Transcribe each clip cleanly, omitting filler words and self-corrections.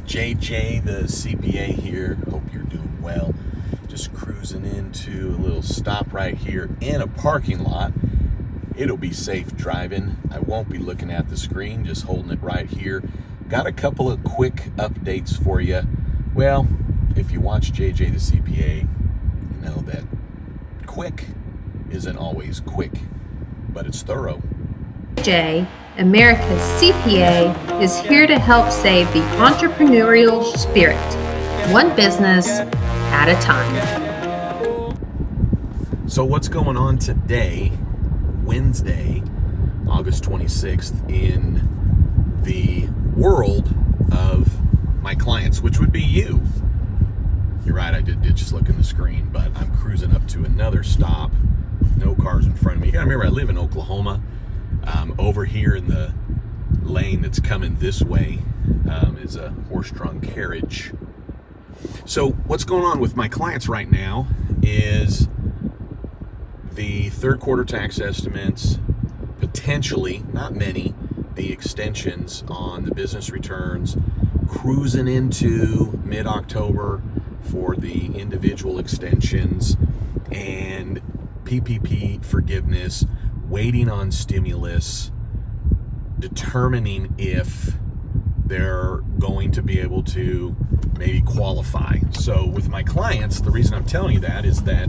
JJ, the CPA here. Hope you're doing well. Just cruising into a little stop right here in a parking lot. It'll be safe driving. I won't be looking at the screen, just holding it right here. Got a couple of quick updates for you. Well, if you watch JJ the CPA, you know that quick isn't always quick, but it's thorough. JJ, America's CPA, is here to help save the entrepreneurial spirit, one business at a time. So what's going on today, Wednesday, August 26th, in the world of my clients, which would be you? You're right, I did just look in the screen, but I'm cruising up to another stop. No cars in front of me. You gotta remember, I live in Oklahoma. Over here in the lane that's coming this way is a horse-drawn carriage. So what's going on with my clients right now is the third quarter tax estimates, potentially, not many, the extensions on the business returns, cruising into mid-October for the individual extensions, and PPP forgiveness, waiting on stimulus, determining if they're going to be able to maybe qualify. So with my clients, the reason I'm telling you that is that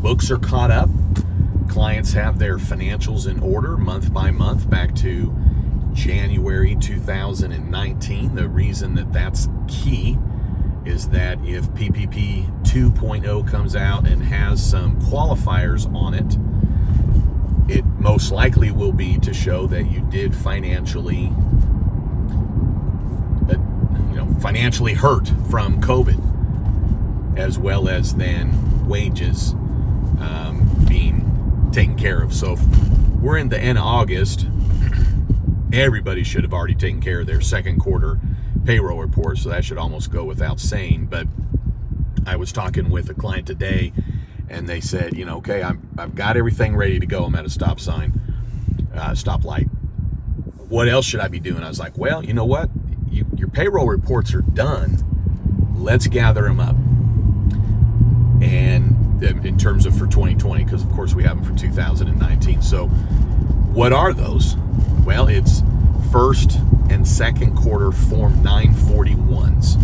books are caught up. Clients have their financials in order month by month back to January 2019. The reason that that's key is that if PPP 2.0 comes out and has some qualifiers on it, it most likely will be to show that you did financially hurt from COVID, as well as then wages being taken care of. So if we're in the end of August, everybody should have already taken care of their second quarter payroll report, so that should almost go without saying. But I was talking with a client today, and they said, okay, I've got everything ready to go. I'm at a stoplight. What else should I be doing? I was like, well, you know what? Your payroll reports are done. Let's gather them up. And in terms of for 2020, because of course we have them for 2019. So what are those? Well, it's first and second quarter Form 941s.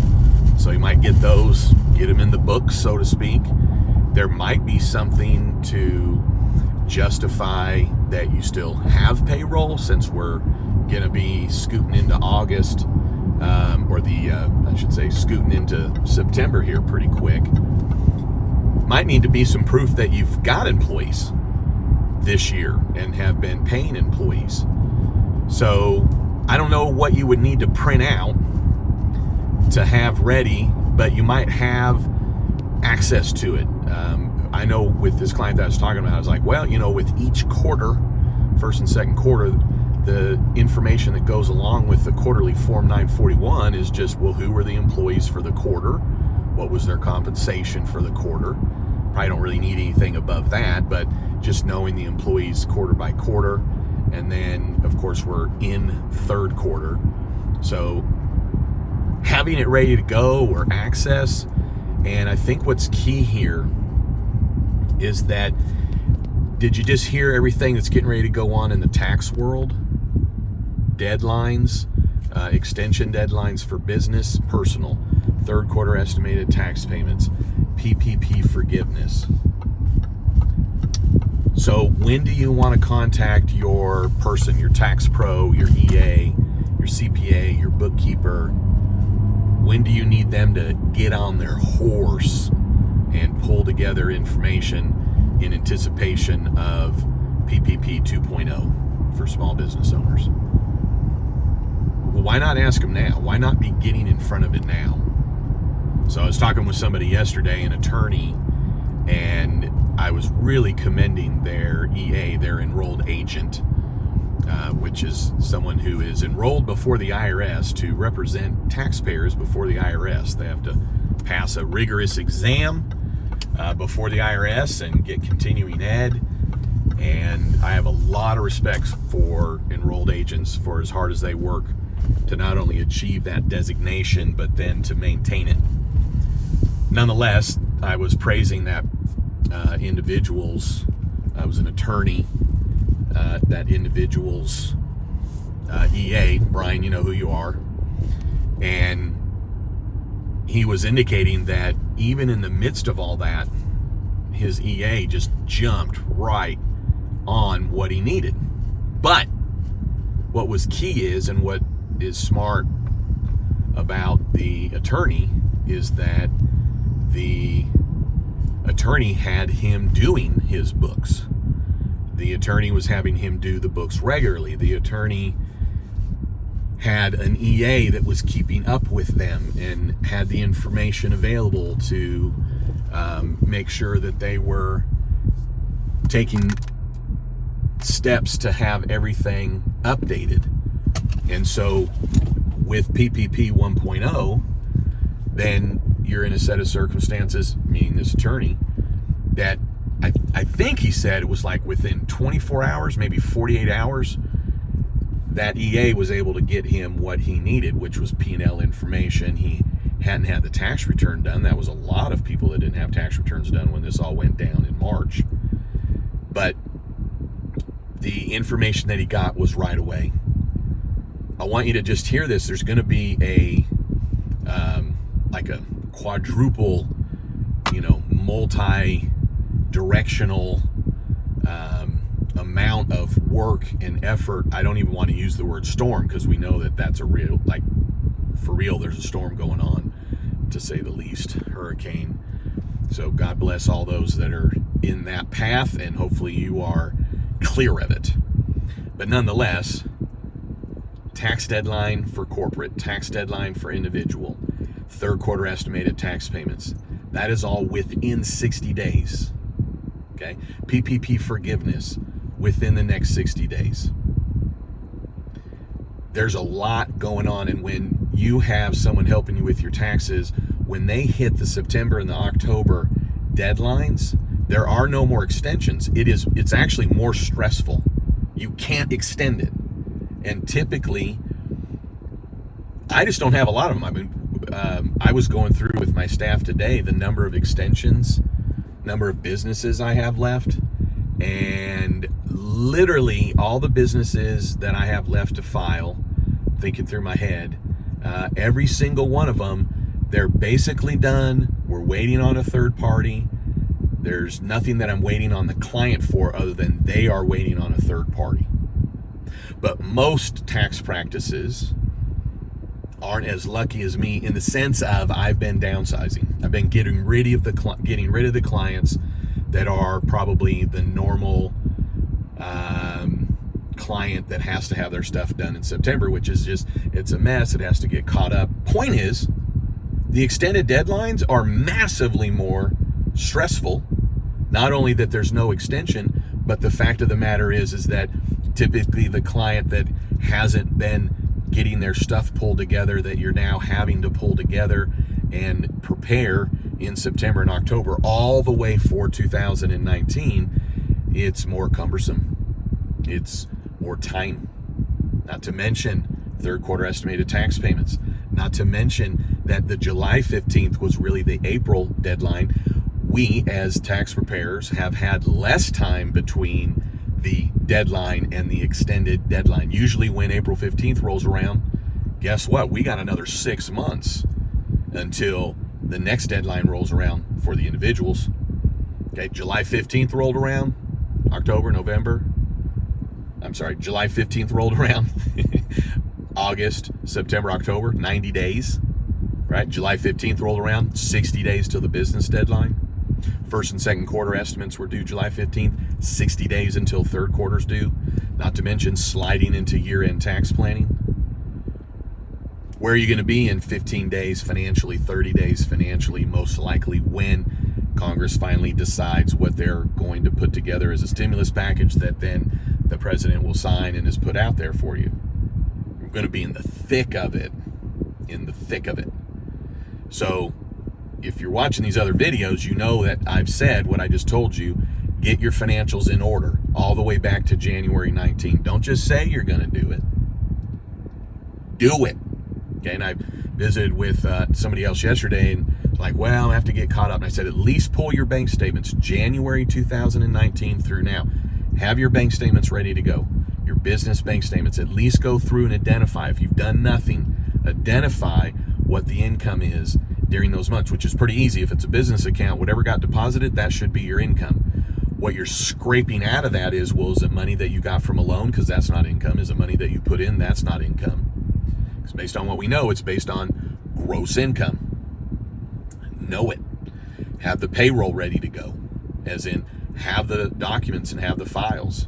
So you might get those, get them in the book, so to speak. There might be something to justify that you still have payroll, since we're going to be scooting into August, scooting into September here pretty quick. Might need to be some proof that you've got employees this year and have been paying employees. So I don't know what you would need to print out to have ready, but you might have access to it. I know with this client that I was talking about, I was like, well, with each quarter, first and second quarter, the information that goes along with the quarterly Form 941 is just, well, who were the employees for the quarter? What was their compensation for the quarter? Probably don't really need anything above that, but just knowing the employees quarter by quarter. And then, of course, we're in third quarter. So having it ready to go or access. And I think what's key here is that, did you just hear everything that's getting ready to go on in the tax world? Deadlines, extension deadlines for business, personal, third quarter estimated tax payments, PPP forgiveness. So when do you want to contact your person, your tax pro, your EA, your CPA, your bookkeeper? When do you need them to get on their horse and pull together information in anticipation of PPP 2.0 for small business owners? Well, why not ask them now? Why not be getting in front of it now? So I was talking with somebody yesterday, an attorney, and I was really commending their EA, their enrolled agent, which is someone who is enrolled before the IRS to represent taxpayers before the IRS. They have to pass a rigorous exam before the IRS and get continuing ed. And I have a lot of respect for enrolled agents for as hard as they work to not only achieve that designation, but then to maintain it. Nonetheless, I was praising that individual's, I was an attorney, that individual's EA, Brian, you know who you are, and he was indicating that even in the midst of all that, his EA just jumped right on what he needed. But what was key is, and what is smart about the attorney, is that the attorney had him doing his books. The attorney was having him do the books regularly. The attorney had an EA that was keeping up with them and had the information available to make sure that they were taking steps to have everything updated. And so with PPP 1.0, then you're in a set of circumstances, meaning this attorney, that I think he said it was like within 24 hours, maybe 48 hours, that EA was able to get him what he needed, which was P&L information. He hadn't had the tax return done. That was a lot of people that didn't have tax returns done when this all went down in March. But the information that he got was right away. I want you to just hear this. There's going to be a quadruple, multi-directional amount of work and effort. I don't even want to use the word storm, because we know that that's a real, for real, there's a storm going on, to say the least, hurricane. So God bless all those that are in that path, and hopefully you are clear of it. But nonetheless, tax deadline for corporate, tax deadline for individual, third quarter estimated tax payments. That is all within 60 days. Okay? PPP forgiveness within the next 60 days. There's a lot going on, and when you have someone helping you with your taxes, when they hit the September and the October deadlines, there are no more extensions. It's actually more stressful. You can't extend it. And typically, I just don't have a lot of them. I mean, I was going through with my staff today the number of extensions, number of businesses I have left, and literally all the businesses that I have left to file, thinking through my head, every single one of them, they're basically done. We're waiting on a third party. There's nothing that I'm waiting on the client for other than they are waiting on a third party. But most tax practices aren't as lucky as me, in the sense of I've been downsizing. I've been getting rid of the clients that are probably the normal client that has to have their stuff done in September, which is just, it's a mess. It has to get caught up. Point is, the extended deadlines are massively more stressful. Not only that there's no extension, but the fact of the matter is that typically the client that hasn't been getting their stuff pulled together, that you're now having to pull together and prepare in September and October all the way for 2019, it's more cumbersome. It's more time. Not to mention third quarter estimated tax payments. Not to mention that the July 15th was really the April deadline. We, as tax preparers, have had less time between the deadline and the extended deadline. Usually when April 15th rolls around, guess what? We got another 6 months until the next deadline rolls around for the individuals. Okay, July 15th rolled around, July 15th rolled around, August, September, October, 90 days, right? July 15th rolled around, 60 days till the business deadline. First and second quarter estimates were due July 15th, 60 days until third quarter's due, not to mention sliding into year-end tax planning. Where are you going to be in 15 days financially, 30 days financially, most likely when Congress finally decides what they're going to put together as a stimulus package that then the president will sign and is put out there for you? We're going to be in the thick of it, So if you're watching these other videos, you know that I've said what I just told you. Get your financials in order all the way back to January 19th. Don't just say you're going to do it. Do it. Okay, and I visited with somebody else yesterday, and like, well, I have to get caught up. And I said, at least pull your bank statements, January 2019 through now. Have your bank statements ready to go. Your business bank statements. At least go through and identify. If you've done nothing, identify what the income is during those months, which is pretty easy. If it's a business account, whatever got deposited, that should be your income. What you're scraping out of that is, well, is it money that you got from a loan? Because that's not income. Is it money that you put in? That's not income. Because based on what we know, it's based on gross income. Know it. Have the payroll ready to go, as in have the documents and have the files.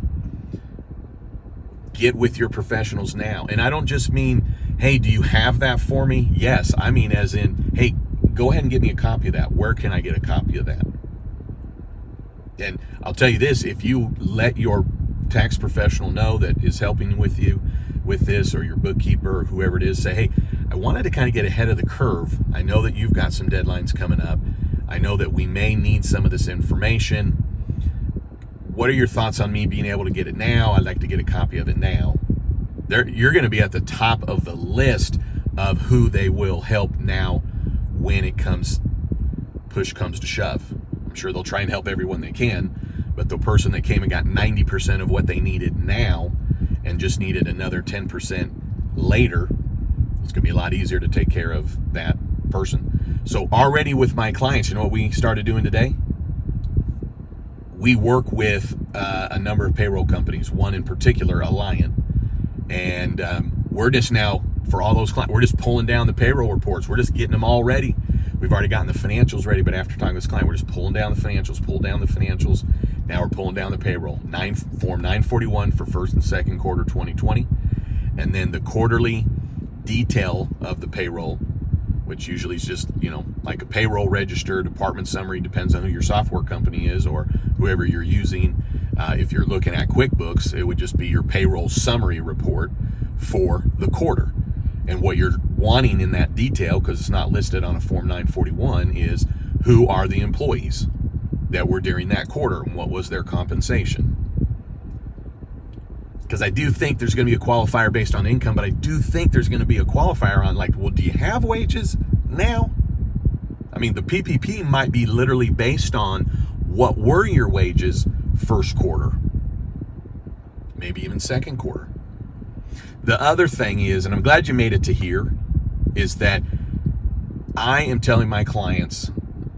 Get with your professionals now. And I don't just mean, hey, do you have that for me? Yes. I mean as in, hey, go ahead and get me a copy of that. Where can I get a copy of that? And I'll tell you this, if you let your tax professional know that is helping with you with this, or your bookkeeper or whoever it is, say, hey, I wanted to kind of get ahead of the curve. I know that you've got some deadlines coming up. I know that we may need some of this information. What are your thoughts on me being able to get it now? I'd like to get a copy of it now. You're going to be at the top of the list of who they will help now when push comes to shove. I'm sure they'll try and help everyone they can, but the person that came and got 90% of what they needed now and just needed another 10% later, it's going to be a lot easier to take care of that person. So already with my clients, you know what we started doing today? We work with a number of payroll companies, one in particular, Alliant, and we're just now, for all those clients, we're just pulling down the payroll reports. We're just getting them all ready. We've already gotten the financials ready, but after talking to this client, we're just pulling down the financials, Now we're pulling down the payroll. Form 941 for first and second quarter 2020. And then the quarterly detail of the payroll, which usually is just, like a payroll register, department summary, depends on who your software company is or whoever you're using. If you're looking at QuickBooks, it would just be your payroll summary report for the quarter. And what you're wanting in that detail, because it's not listed on a Form 941, is who are the employees that were during that quarter and what was their compensation. Because I do think there's going to be a qualifier based on income, but I do think there's going to be a qualifier on, like, well, do you have wages now? I mean, the PPP might be literally based on what were your wages first quarter, maybe even second quarter. The other thing is, and I'm glad you made it to here, is that I am telling my clients,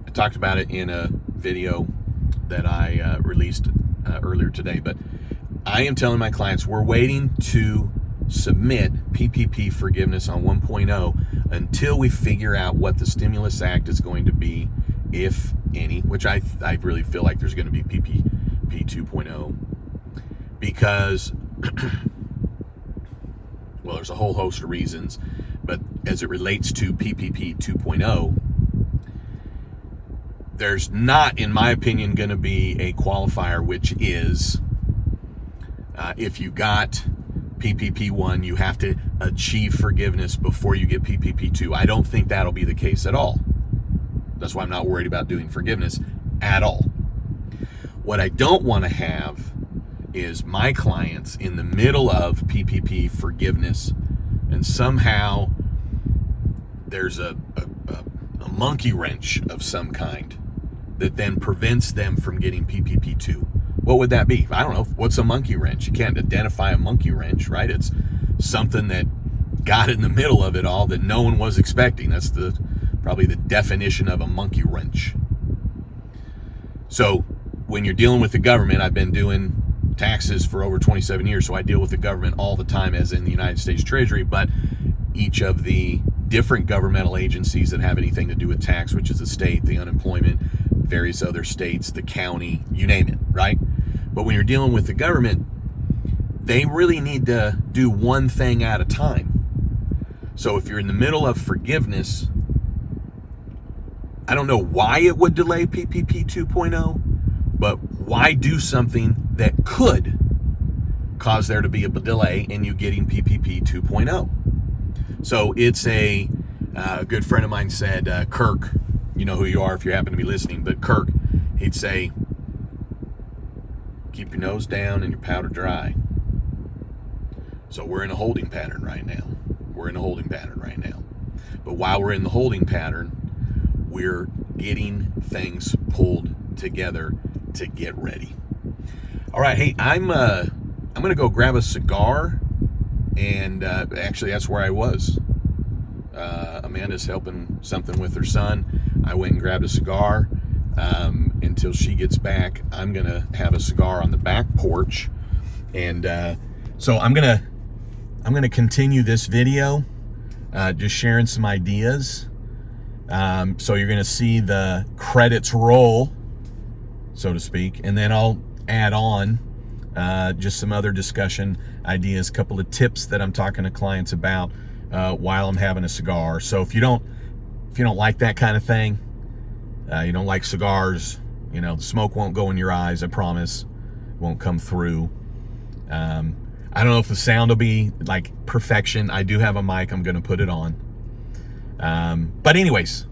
I talked about it in a video that I released earlier today, but I am telling my clients we're waiting to submit PPP forgiveness on 1.0 until we figure out what the stimulus act is going to be, if any, which I really feel like there's going to be PPP 2.0, because well, there's a whole host of reasons, but as it relates to PPP 2.0, there's not, in my opinion, going to be a qualifier, which is if you got PPP 1, you have to achieve forgiveness before you get PPP 2. I don't think that'll be the case at all. That's why I'm not worried about doing forgiveness at all. What I don't want to have is my clients in the middle of PPP forgiveness and somehow there's a monkey wrench of some kind that then prevents them from getting PPP 2. What would that be? I don't know. What's a monkey wrench? You can't identify a monkey wrench, right? It's something that got in the middle of it all that no one was expecting. That's probably the definition of a monkey wrench. So when you're dealing with the government, I've been doing taxes for over 27 years, so I deal with the government all the time, as in the United States Treasury, but each of the different governmental agencies that have anything to do with tax, which is the state, the unemployment, various other states, the county, you name it, right? But when you're dealing with the government, they really need to do one thing at a time. So if you're in the middle of forgiveness, I don't know why it would delay PPP 2.0, but why do something that could cause there to be a delay in you getting PPP 2.0? So it's a good friend of mine said, Kirk, you know who you are if you happen to be listening, but Kirk, he'd say, keep your nose down and your powder dry. So we're in a holding pattern right now. We're in a holding pattern right now. But while we're in the holding pattern, we're getting things pulled together to get ready. All right, hey, I'm gonna go grab a cigar, and actually that's where I was. Amanda's helping something with her son. I went and grabbed a cigar. Until she gets back, I'm gonna have a cigar on the back porch, and so I'm gonna continue this video, just sharing some ideas. So you're gonna see the credits roll, so to speak, and then I'll add on just some other discussion ideas, a couple of tips that I'm talking to clients about while I'm having a cigar. So if you don't like that kind of thing, you don't like cigars, you know, the smoke won't go in your eyes, I promise. It won't come through. I don't know if the sound will be like perfection. I do have a mic, I'm gonna put it on. But anyways,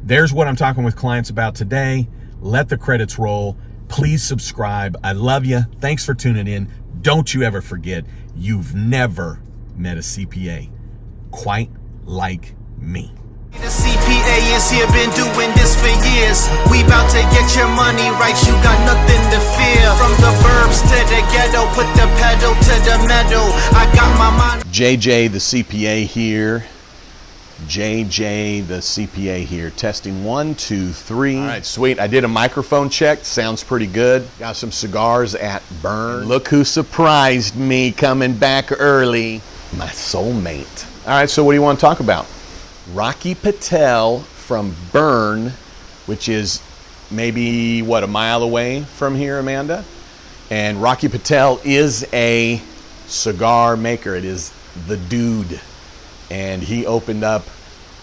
there's what I'm talking with clients about today. Let the credits roll. Please subscribe. I love you. Thanks for tuning in. Don't you ever forget, you've never met a CPA quite like me. The CPA is here, been doing this for years. We bout to get your money right, you got nothing to fear. From the burbs to the ghetto, put the pedal to the metal. I got my mind. JJ the CPA here. JJ the CPA here. Testing 1, 2, 3. All right, sweet. I did a microphone check. Sounds pretty good. Got some cigars at Burn. And look who surprised me coming back early. My soulmate. All right, so what do you want to talk about? Rocky Patel from Burn, which is maybe, what, a mile away from here, Amanda? And Rocky Patel is a cigar maker. It is the dude. And he opened up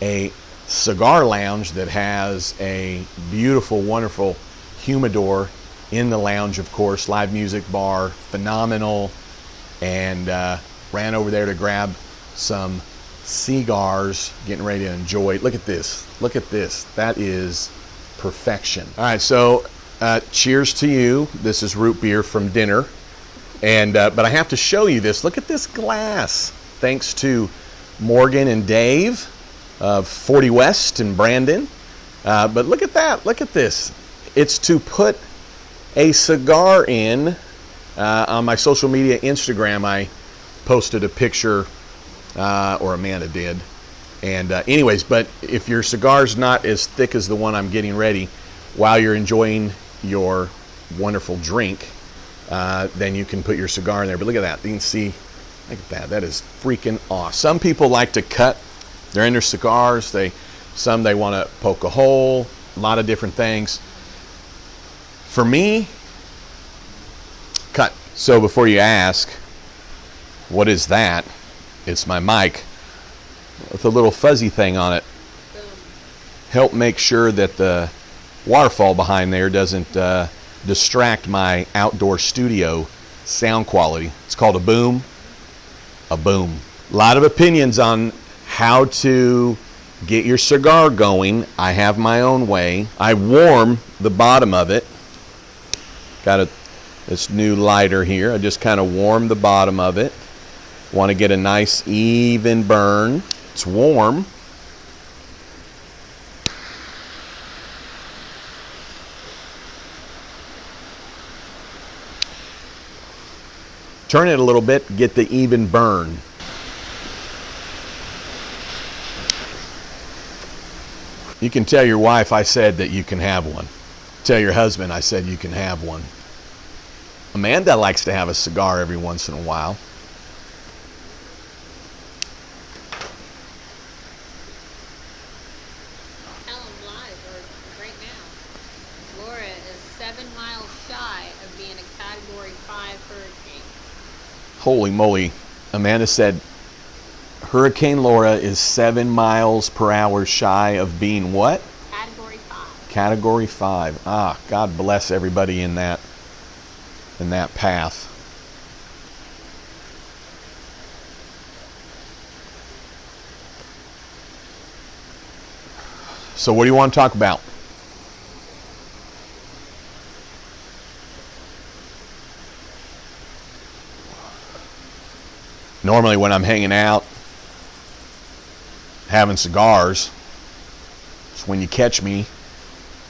a cigar lounge that has a beautiful, wonderful humidor in the lounge, of course, live music bar, phenomenal. And ran over there to grab some cigars, getting ready to enjoy. Look at this. Look at this. That is perfection. All right, so cheers to you. This is root beer from dinner. And but I have to show you this. Look at this glass. Thanks to Morgan and Dave of 40 West and Brandon. But look at that. Look at this. It's to put a cigar in. On my social media, Instagram, I posted a picture, or Amanda did. And anyways, but if your cigar's not as thick as the one I'm getting ready, while you're enjoying your wonderful drink, then you can put your cigar in there. But look at that. You can see, look at that. That is freaking awesome. Some people like to cut. They're in their cigars. Some they want to poke a hole. A lot of different things. For me, cut. So before you ask, what is that? It's my mic with a little fuzzy thing on it. Help make sure that the waterfall behind there doesn't distract my outdoor studio sound quality. It's called a boom. A boom. A lot of opinions on how to get your cigar going. I have my own way. I warm the bottom of it. Got this new lighter here. I just kind of warm the bottom of it. Want to get a nice even burn. It's warm. Turn it a little bit, get the even burn. You can tell your wife I said that you can have one. Tell your husband I said you can have one. Amanda likes to have a cigar every once in a while. Tell them live or right now. Laura is 7 miles shy of being a Category 5 hurricane. Holy moly. Amanda said Hurricane Laura is 7 miles per hour shy of being what? Category 5. Category 5. Ah, God bless everybody in that path. So what do you want to talk about? Normally when I'm hanging out having cigars. So when you catch me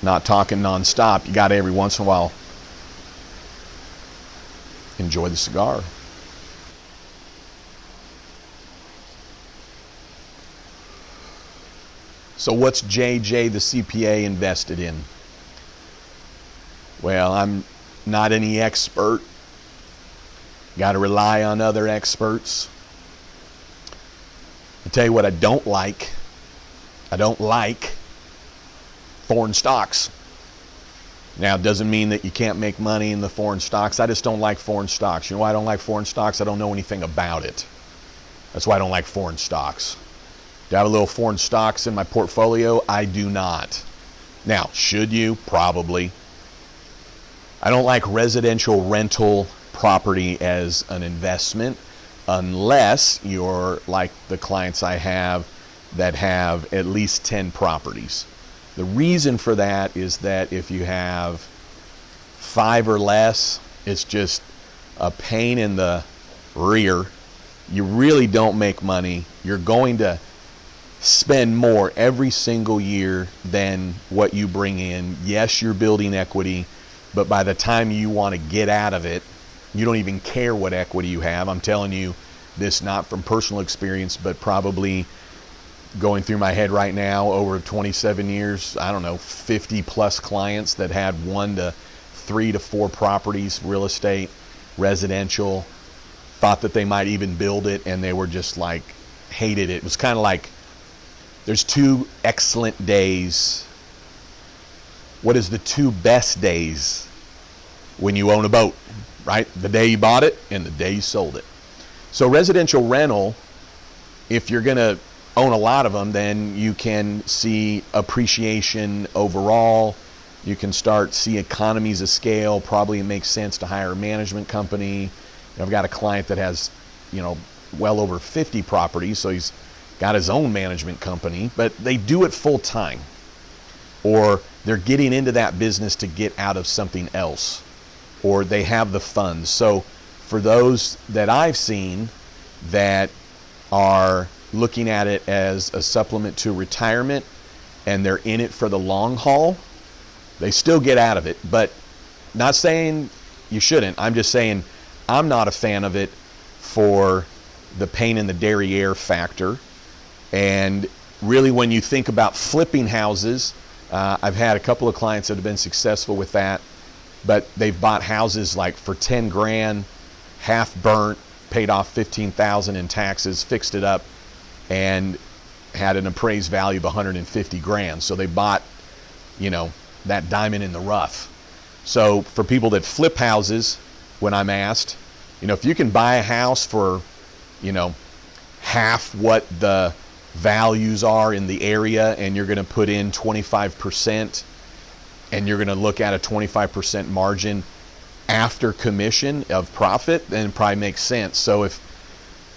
not talking nonstop, you got to every once in a while enjoy the cigar. So what's JJ the CPA invested in? Well, I'm not any expert. Got to rely on other experts. I'll tell you what I don't like. I don't like foreign stocks. Now, it doesn't mean that you can't make money in the foreign stocks. I just don't like foreign stocks. You know why I don't like foreign stocks? I don't know anything about it. That's why I don't like foreign stocks. Do I have a little foreign stocks in my portfolio? I do not. Now, should you? Probably. I don't like residential rental property as an investment unless you're like the clients I have that have at least 10 properties. The reason for that is that if you have 5 or less, it's just a pain in the rear. You really don't make money. You're going to spend more every single year than what you bring in. Yes, you're building equity, but by the time you want to get out of it, you don't even care what equity you have. I'm telling you this not from personal experience, but probably going through my head right now over 27 years, I don't know, 50 plus clients that had 1 to 3 to 4 properties, real estate, residential, thought that they might even build it, and they were just like, hated it. It was kind of like, there's 2 excellent days. What is the 2 best days when you own a boat, right? The day you bought it and the day you sold it. So residential rental, if you're going to own a lot of them, then you can see appreciation overall. You can start see economies of scale. Probably it makes sense to hire a management company. I've got a client that has, well over 50 properties, so he's got his own management company, but they do it full time, or they're getting into that business to get out of something else, or they have the funds. So for those that I've seen that are looking at it as a supplement to retirement and they're in it for the long haul, they still get out of it. But not saying you shouldn't. I'm just saying I'm not a fan of it for the pain in the derriere factor. And really, when you think about flipping houses, I've had a couple of clients that have been successful with that, but they've bought houses like for 10 grand, half burnt, paid off 15,000 in taxes, fixed it up, and had an appraised value of 150 grand. So they bought, that diamond in the rough. So for people that flip houses, when I'm asked, if you can buy a house for, half what the values are in the area, and you're going to put in 25%, and you're going to look at a 25% margin after commission of profit, then it probably makes sense. So if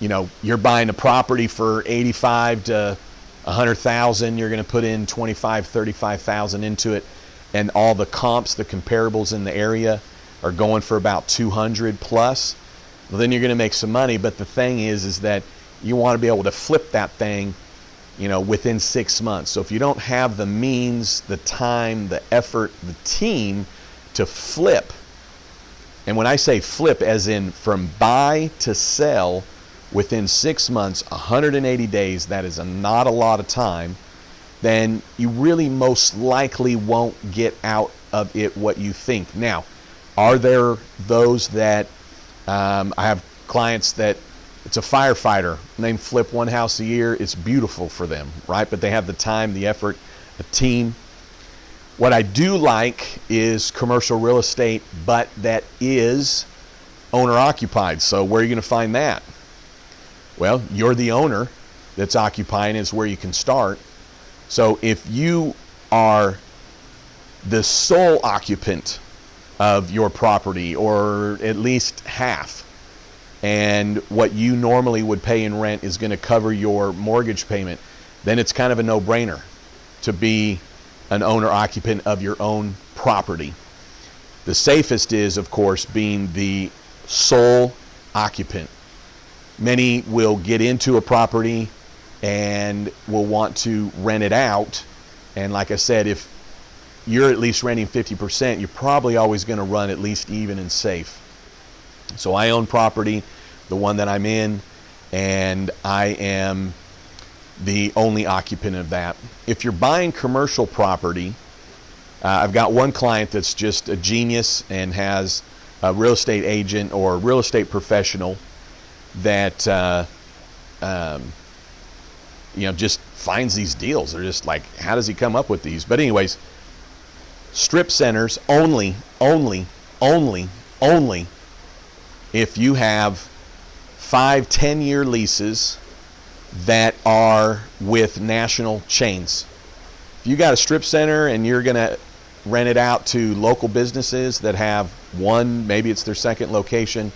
you're buying a property for 85 to 100,000, you're going to put in 25, 35,000 into it, and all the comps, the comparables in the area are going for about 200 plus, well, then you're going to make some money. But the thing is that you want to be able to flip that thing within 6 months. So if you don't have the means, the time, the effort, the team to flip, and when I say flip as in from buy to sell within 6 months, 180 days, that is not a lot of time, then you really most likely won't get out of it what you think. Now, are there those that, I have clients that it's a firefighter, and they flip 1 house a year, it's beautiful for them, right? But they have the time, the effort, a team. What I do like is commercial real estate, but that is owner-occupied. So where are you going to find that? Well, you're the owner that's occupying is where you can start. So if you are the sole occupant of your property, or at least half, and what you normally would pay in rent is going to cover your mortgage payment, then it's kind of a no-brainer to be an owner-occupant of your own property. The safest is, of course, being the sole occupant. Many will get into a property and will want to rent it out. And like I said, if you're at least renting 50%, you're probably always going to run at least even and safe. So I own property, the one that I'm in, and I am the only occupant of that. If you're buying commercial property, I've got one client that's just a genius and has a real estate agent or real estate professional that just finds these deals. They're just like, how does he come up with these? But anyways, strip centers only if you have 5-10 year leases that are with national chains. If you got a strip center and you're going to rent it out to local businesses that have one, maybe it's their second location,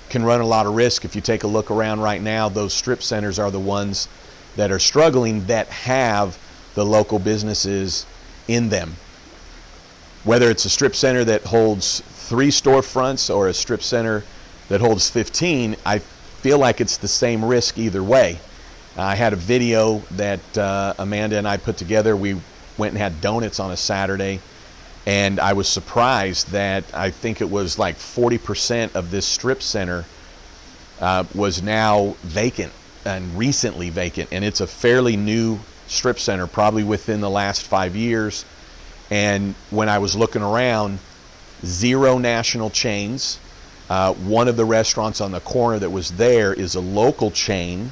can run a lot of risk. If you take a look around right now, those strip centers are the ones that are struggling, that have the local businesses in them. Whether it's a strip center that holds 3 storefronts or a strip center that holds 15, I feel like it's the same risk either way. I had a video that Amanda and I put together. We went and had donuts on a Saturday, and I was surprised that I think it was like 40% of this strip center was now vacant, and recently vacant. And it's a fairly new strip center, probably within the last 5 years. And when I was looking around, 0 national chains. One of the restaurants on the corner that was there is a local chain.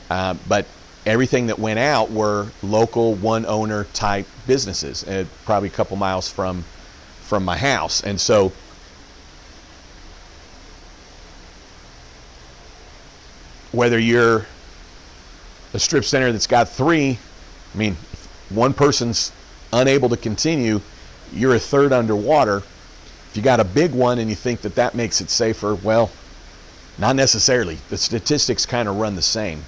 But everything that went out were local one owner type businesses, probably a couple miles from my house. And so whether you're a strip center that's got 3, I mean, if one person's unable to continue, you're a third underwater. If you got a big one and you think that that makes it safer, well, not necessarily. The statistics kind of run the same.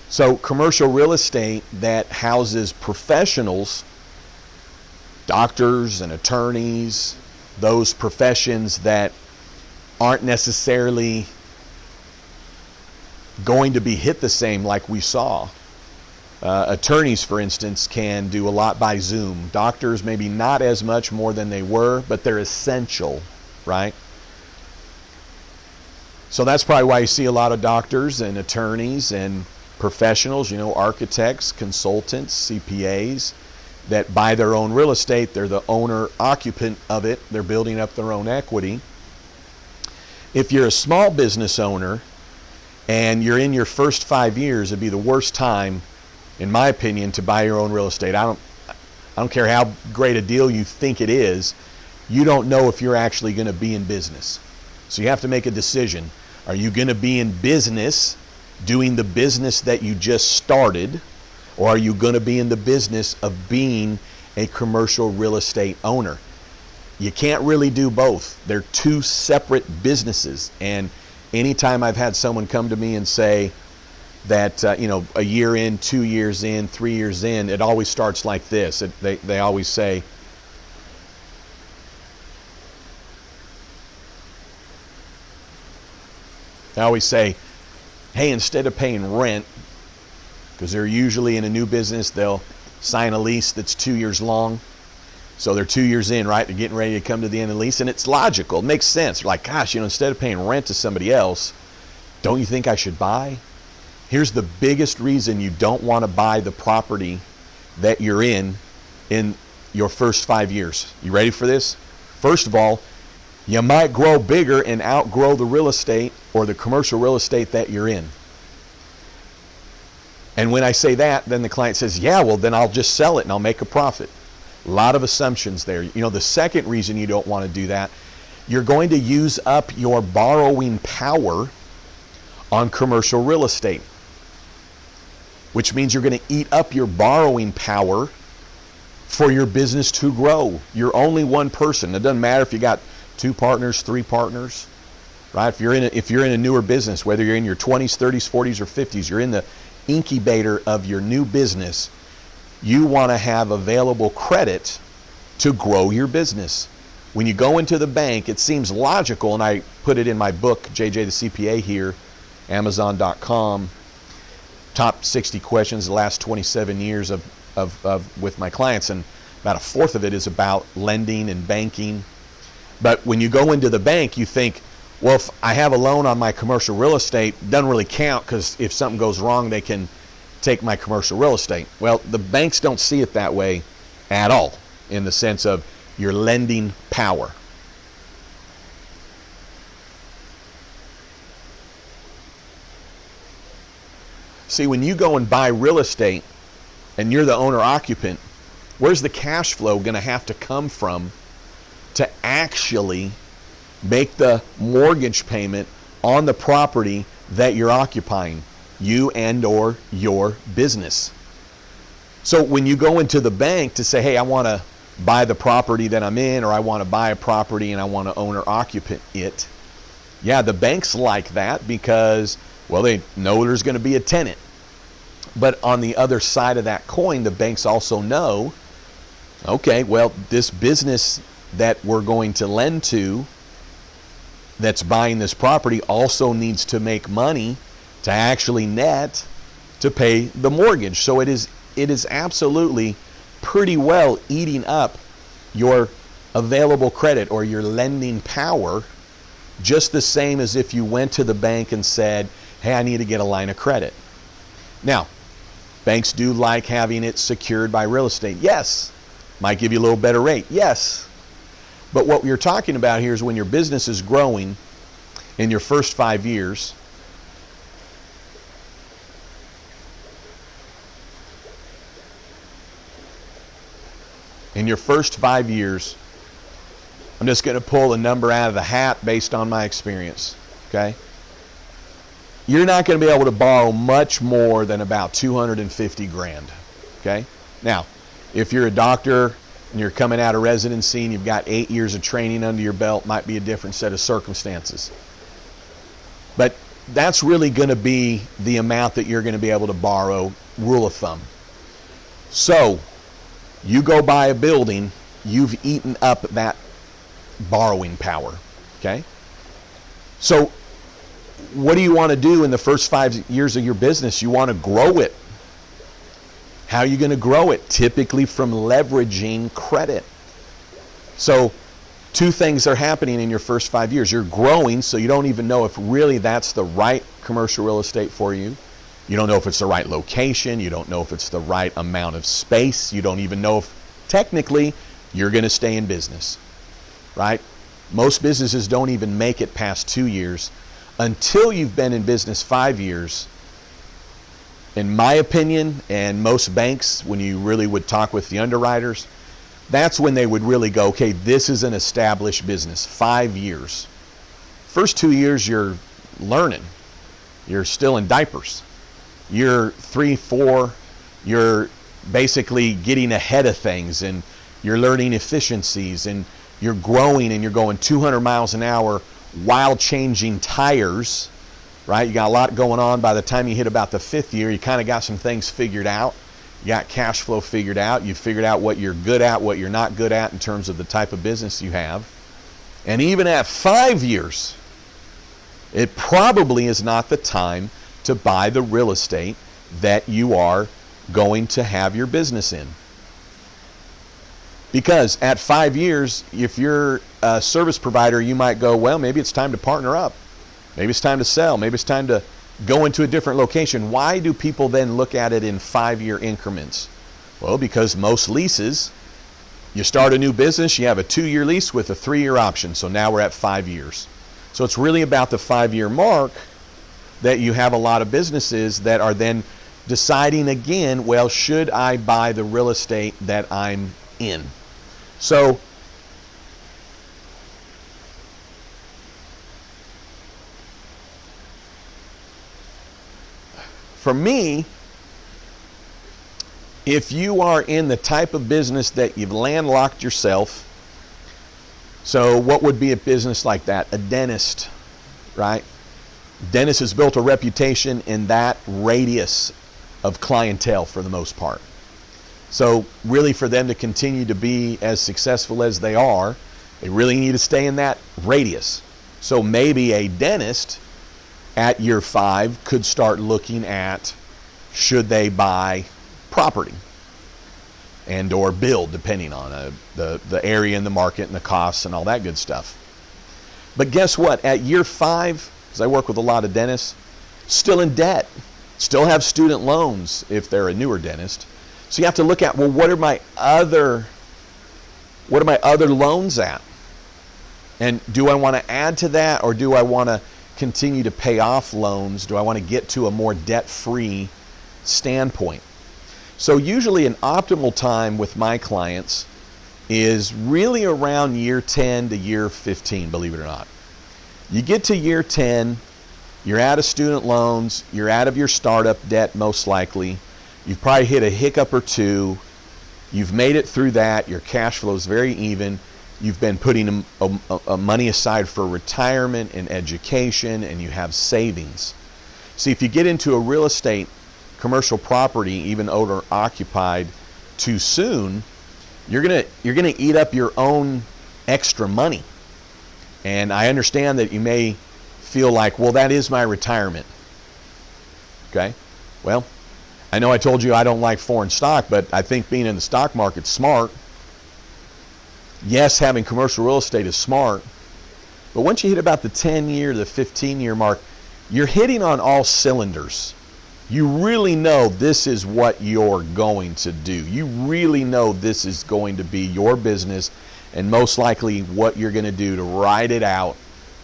So commercial real estate that houses professionals, doctors and attorneys, those professions that aren't necessarily going to be hit the same like we saw. Attorneys, for instance, can do a lot by Zoom. Doctors, maybe not as much more than they were, but they're essential, right? So that's probably why you see a lot of doctors and attorneys and professionals, architects, consultants, CPAs, that buy their own real estate. They're the owner occupant of it. They're building up their own equity. If you're a small business owner and you're in your first 5 years, it'd be the worst time, in my opinion, to buy your own real estate. I don't care how great a deal you think it is. You don't know if you're actually going to be in business. So you have to make a decision. Are you going to be in business doing the business that you just started, or are you going to be in the business of being a commercial real estate owner? You can't really do both. They're 2 separate businesses. And anytime I've had someone come to me and say that, a year in, 2 years in, 3 years in, it always starts like this. They always say, hey, instead of paying rent, because they're usually in a new business, they'll sign a lease that's 2 years long. So they're 2 years in, right? They're getting ready to come to the end of the lease, and it's logical. It makes sense. They're like, gosh, instead of paying rent to somebody else, don't you think I should buy? Here's the biggest reason you don't want to buy the property that you're in your first 5 years. You ready for this? First of all, you might grow bigger and outgrow the real estate or the commercial real estate that you're in. And when I say that, then the client says, yeah, well, then I'll just sell it and I'll make a profit. A lot of assumptions there. The second reason you don't want to do that, you're going to use up your borrowing power on commercial real estate, which means you're going to eat up your borrowing power for your business to grow. You're only one person. It doesn't matter if you got 2 partners, 3 partners, right? If you're in a newer business, whether you're in your 20s, 30s, 40s, or 50s, you're in the incubator of your new business. You want to have available credit to grow your business. When you go into the bank, it seems logical, and I put it in my book, JJ the CPA here, Amazon.com. top 60 questions the last 27 years of with my clients, and about a fourth of it is about lending and banking. But when you go into the bank, you think, well, if I have a loan on my commercial real estate, it doesn't really count because if something goes wrong, they can take my commercial real estate. Well, the banks don't see it that way at all, in the sense of your lending power. See, when you go and buy real estate and you're the owner occupant, where's the cash flow going to have to come from to actually make the mortgage payment on the property that you're occupying, you and or your business? So when you go into the bank to say, hey, I want to buy the property that I'm in, or I want to buy a property and I want to owner occupant it, yeah, the banks like that because, well, they know there's going to be a tenant. But on the other side of that coin, the banks also know, okay, well, this business that we're going to lend to that's buying this property also needs to make money to actually net to pay the mortgage. So it is absolutely pretty well eating up your available credit or your lending power, just the same as if you went to the bank and said, hey, I need to get a line of credit. Now, banks do like having it secured by real estate. Yes. Might give you a little better rate. Yes. But what you're talking about here is when your business is growing in your first 5 years, I'm just going to pull a number out of the hat based on my experience, okay? You're not going to be able to borrow much more than about 250 grand, okay? Now, if you're a doctor and you're coming out of residency and you've got 8 years of training under your belt, might be a different set of circumstances. But that's really going to be the amount that you're going to be able to borrow, rule of thumb. So, you go buy a building, you've eaten up that borrowing power, okay? So, what do you want to do in the first 5 years of your business? You want to grow it. How are you going to grow it? Typically from leveraging credit. So, two things are happening in your first 5 years. You're growing, so you don't even know if really that's the right commercial real estate for you. You don't know if it's the right location. You don't know if it's the right amount of space. You don't even know if technically you're going to stay in business, right? Most businesses don't even make it past 2 years until you've been in business 5 years. In my opinion, and most banks, when you really would talk with the underwriters, that's when they would really go, okay, this is an established business. 5 years. First 2 years, you're learning. You're still in diapers. You're 3, 4, you're basically getting ahead of things, and you're learning efficiencies, and you're growing, and you're going 200 miles an hour while changing tires, right? You got a lot going on. By the time you hit about the 5th year, you kind of got some things figured out. You got cash flow figured out. You figured out what you're good at, what you're not good at in terms of the type of business you have. And even at 5 years, it probably is not the time to buy the real estate that you are going to have your business in. Because at 5 years, if you're a service provider, you might go, well, maybe it's time to partner up. Maybe it's time to sell. Maybe it's time to go into a different location. Why do people then look at it in 5-year increments? Well, because most leases, you start a new business, you have a 2-year lease with a 3-year option. So now we're at 5 years. So it's really about the 5-year mark that you have a lot of businesses that are then deciding again, well, should I buy the real estate that I'm in? So for me, if you are in the type of business that you've landlocked yourself, so what would be a business like that? A dentist, right? Dentist has built a reputation in that radius of clientele for the most part. So really for them to continue to be as successful as they are, they really need to stay in that radius. So maybe a dentist at year 5 could start looking at should they buy property and or build, depending on the area and the market and the costs and all that good stuff. But guess what? At year 5, because I work with a lot of dentists, still in debt, still have student loans if they're a newer dentist. So you have to look at, well, what are my other loans at? And do I want to add to that, or do I want to continue to pay off loans? Do I want to get to a more debt-free standpoint? So usually an optimal time with my clients is really around year 10 to year 15, believe it or not. You get to year 10, you're out of student loans, you're out of your startup debt most likely, you've probably hit a hiccup or two, you've made it through that, your cash flow is very even, you've been putting money aside for retirement and education, and you have savings. See, if you get into a real estate, commercial property, even owner occupied, too soon, you're gonna eat up your own extra money. And I understand that you may feel like, well, that is my retirement. Okay? Well, I know I told you I don't like foreign stock, but I think being in the stock market's smart. Yes, having commercial real estate is smart, but once you hit about the 10-year, the 15-year mark, you're hitting on all cylinders. You really know this is what you're going to do. You really know this is going to be your business, and most likely what you're going to do to ride it out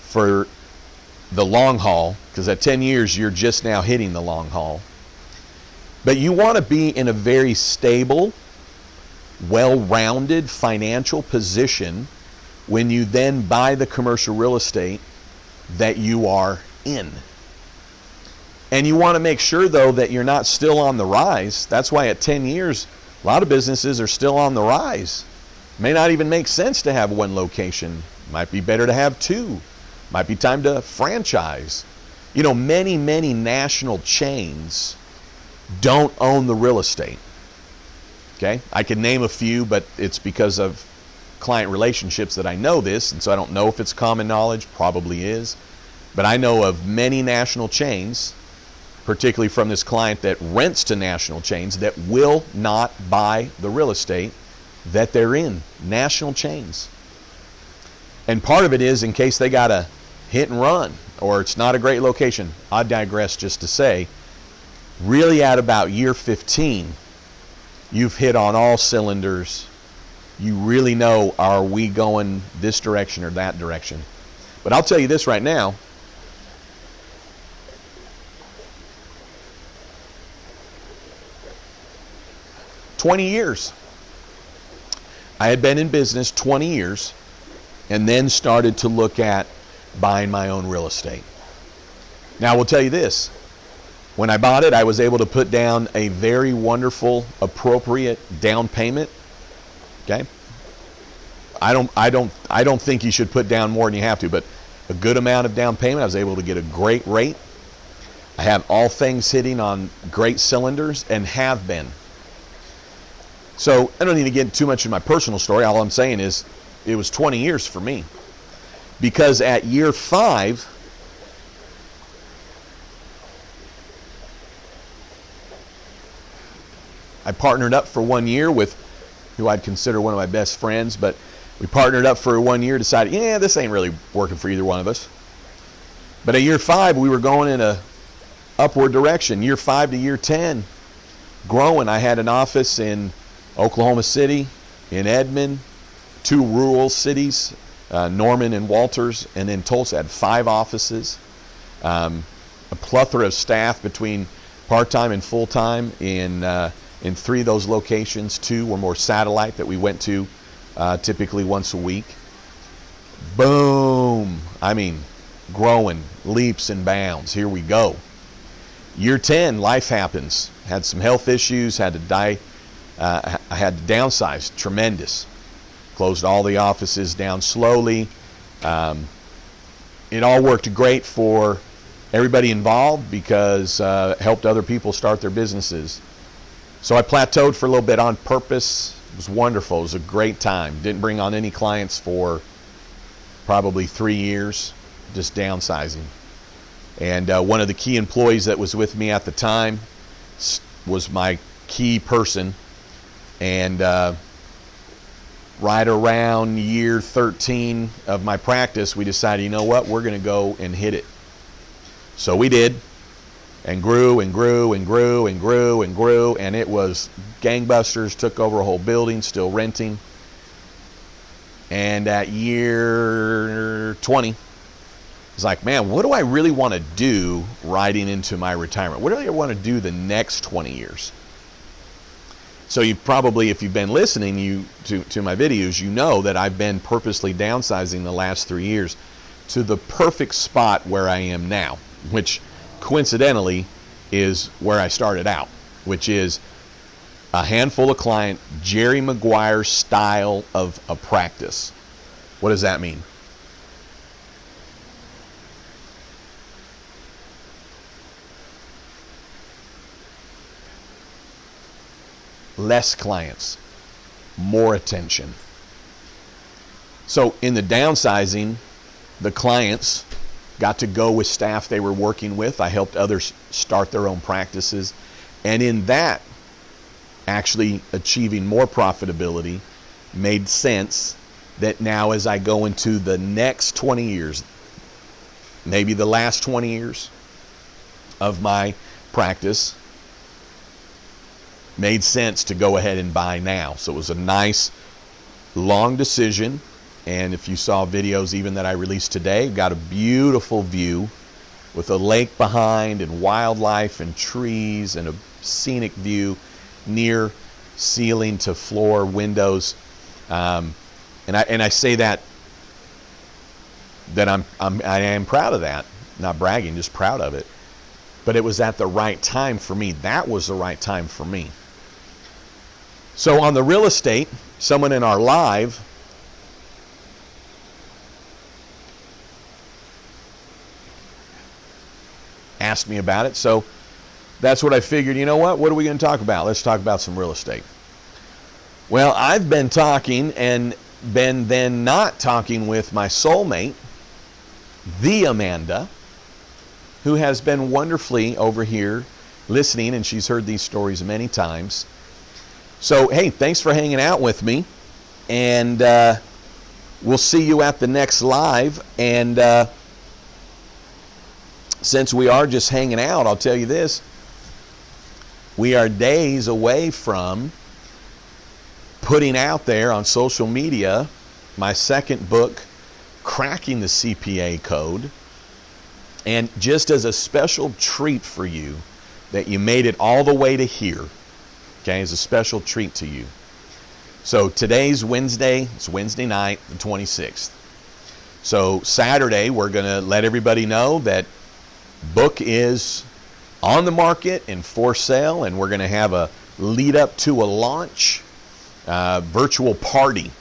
for the long haul, because at 10 years you're just now hitting the long haul. But you want to be in a very stable, well-rounded financial position when you then buy the commercial real estate that you are in. And you want to make sure, though, that you're not still on the rise. That's why at 10 years, a lot of businesses are still on the rise. May not even make sense to have one location. Might be better to have two. Might be time to franchise. You know, many national chains don't own the real estate. Okay? I can name a few, but it's because of client relationships that I know this, and so I don't know if it's common knowledge, probably is. But I know of many national chains, particularly from this client that rents to national chains, that will not buy the real estate that they're in. National chains. And part of it is in case they got a hit and run, or it's not a great location. I digress just to say, really at about year 15, you've hit on all cylinders. You really know, are we going this direction or that direction? But I'll tell you this right now. "20 years. I had been in business 20 years and then started to look at buying my own real estate. Now, I will tell you this. When I bought it, I was able to put down a very wonderful, appropriate down payment. Okay? I don't think you should put down more than you have to, but a good amount of down payment. I was able to get a great rate. I have all things hitting on great cylinders and have been. So I don't need to get too much in my personal story. All I'm saying is it was 20 years for me. Because at year 5, I partnered up for 1 year with who I'd consider one of my best friends, but we partnered up for 1 year, decided, yeah, this ain't really working for either one of us. But at year 5, we were going in a upward direction. Year 5 to year 10, growing. I had an office in Oklahoma City, in Edmond, 2 rural cities, Norman and Walters, and then Tulsa. I had 5 offices, a plethora of staff between part-time and full-time in 3 of those locations. 2 were more satellite that we went to typically once a week. Boom! I mean, growing, leaps and bounds. Here we go. Year 10, life happens. Had some health issues, had to die. I had to downsize, tremendous. Closed all the offices down slowly. It all worked great for everybody involved because it helped other people start their businesses. So I plateaued for a little bit on purpose. It was wonderful. It was a great time. Didn't bring on any clients for probably 3 years, just downsizing. And one of the key employees that was with me at the time was my key person. And right around year 13 of my practice, we decided, you know what, we're going to go and hit it. So we did, and grew and grew and grew and grew and grew, and it was gangbusters, took over a whole building, still renting. And at year 20, it's like, man, what do I really want to do riding into my retirement? What do I want to do the next 20 years? So you probably, if you've been listening to my videos, you know that I've been purposely downsizing the last 3 years to the perfect spot where I am now, which coincidentally is where I started out, which is a handful of client, Jerry Maguire style of a practice. What does that mean? Less clients, more attention. So in the downsizing, the clients got to go with staff they were working with. I helped others start their own practices. And in that, actually achieving more profitability made sense that now as I go into the next 20 years, maybe the last 20 years of my practice, made sense to go ahead and buy now. So it was a nice long decision. And if you saw videos even that I released today, got a beautiful view with a lake behind and wildlife and trees and a scenic view, near ceiling to floor windows. And I say that I am proud of that. Not bragging, just proud of it. But it was at the right time for me. That was the right time for me. So on the real estate, someone in our live asked me about it. So that's what I figured, you know what are we going to talk about? Let's talk about some real estate. Well, I've been talking and been then not talking with my soulmate, the Amanda, who has been wonderfully over here listening, and she's heard these stories many times. So, hey, thanks for hanging out with me, and we'll see you at the next live. And since we are just hanging out, I'll tell you this. We are days away from putting out there on social media my second book, Cracking the CPA Code. And just as a special treat for you that you made it all the way to here, okay, as a special treat to you. So today's Wednesday, it's Wednesday night, the 26th. So Saturday, we're going to let everybody know that book is on the market and for sale, and we're going to have a lead up to a launch, virtual party,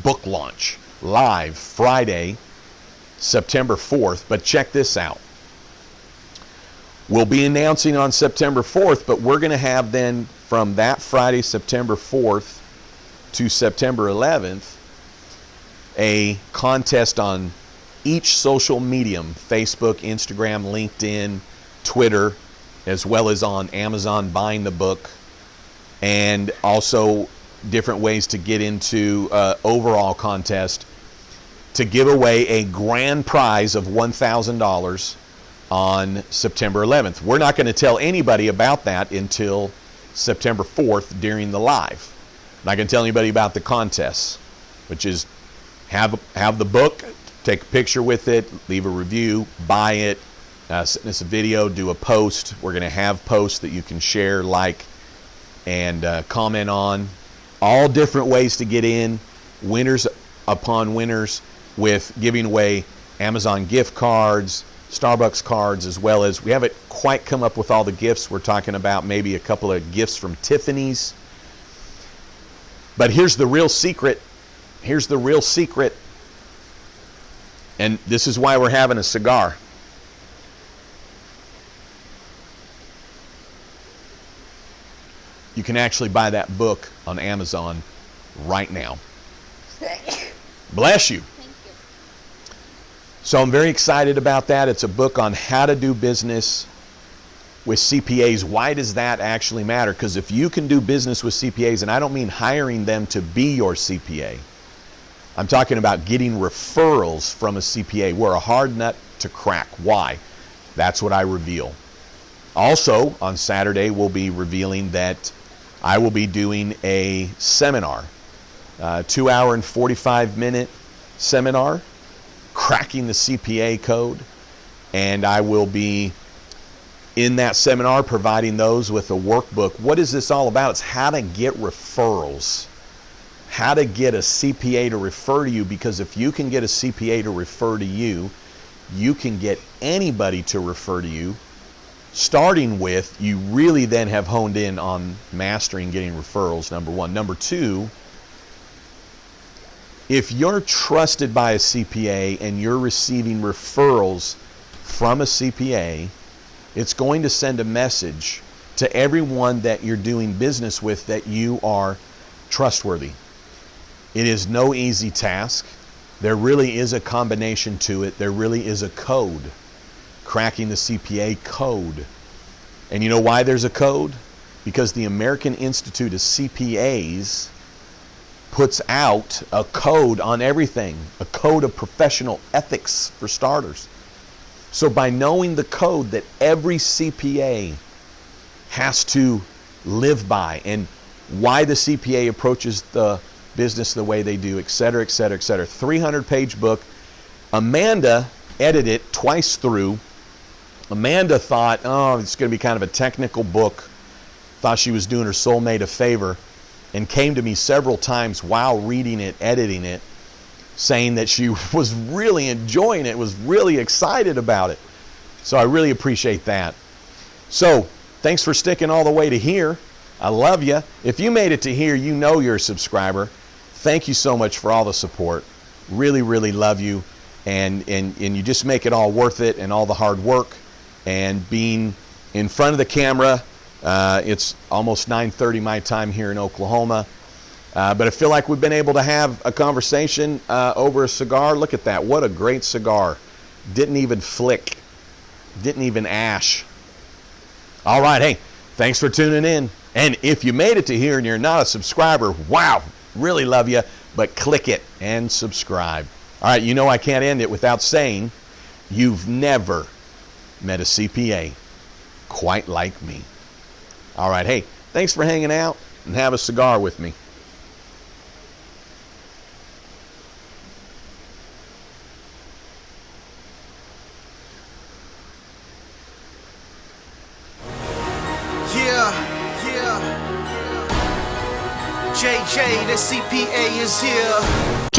book launch, live Friday, September 4th. But check this out. We'll be announcing on September 4th, but we're going to have then from that Friday, September 4th to September 11th, a contest on each social medium, Facebook, Instagram, LinkedIn, Twitter, as well as on Amazon buying the book, and also different ways to get into overall contest to give away a grand prize of $1,000 on September 11th. We're not going to tell anybody about that until September 4th during the live. I'm not going to tell anybody about the contests, which is have the book, take a picture with it, leave a review, buy it, send us a video, do a post. We're going to have posts that you can share, like, and comment on. All different ways to get in, winners upon winners, with giving away Amazon gift cards, Starbucks cards, as well as, we haven't quite come up with all the gifts. We're talking about maybe a couple of gifts from Tiffany's. But here's the real secret. Here's the real secret. And this is why we're having a cigar. You can actually buy that book on Amazon right now. Bless you. Thank you. So I'm very excited about that. It's a book on how to do business with CPAs. Why does that actually matter? Because if you can do business with CPAs, and I don't mean hiring them to be your CPA, I'm talking about getting referrals from a CPA. We're a hard nut to crack. Why? That's what I reveal. Also, on Saturday, we'll be revealing that I will be doing a seminar, 2 hour and 45-minute seminar, cracking the CPA code. And I will be in that seminar providing those with a workbook. What is this all about? It's how to get referrals, how to get a CPA to refer to you, because if you can get a CPA to refer to you, you can get anybody to refer to you. Starting with, you really then have honed in on mastering getting referrals, number one. Number two, if you're trusted by a CPA and you're receiving referrals from a CPA, it's going to send a message to everyone that you're doing business with that you are trustworthy. It is no easy task. There really is a combination to it. There really is a code, cracking the CPA code. And you know why there's a code? Because the American Institute of CPAs puts out a code on everything, a code of professional ethics for starters. So by knowing the code that every CPA has to live by, and why the CPA approaches the business the way they do, et cetera, et cetera, et cetera. 300-page book. Amanda edited it twice through. Amanda thought, oh, it's going to be kind of a technical book. Thought she was doing her soulmate a favor, and came to me several times while reading it, editing it, saying that she was really enjoying it, was really excited about it. So I really appreciate that. So thanks for sticking all the way to here. I love you. If you made it to here, you know you're a subscriber. Thank you so much for all the support. Really, really love you. And you just make it all worth it, and all the hard work and being in front of the camera. It's almost 9:30 my time here in Oklahoma. But I feel like we've been able to have a conversation over a cigar. Look at that. What a great cigar. Didn't even flick. Didn't even ash. All right. Hey, thanks for tuning in. And if you made it to here and you're not a subscriber, wow, really love you. But click it and subscribe. All right. You know I can't end it without saying you've never met a CPA quite like me. All right. Hey, thanks for hanging out, and have a cigar with me. JJ, the CPA is here.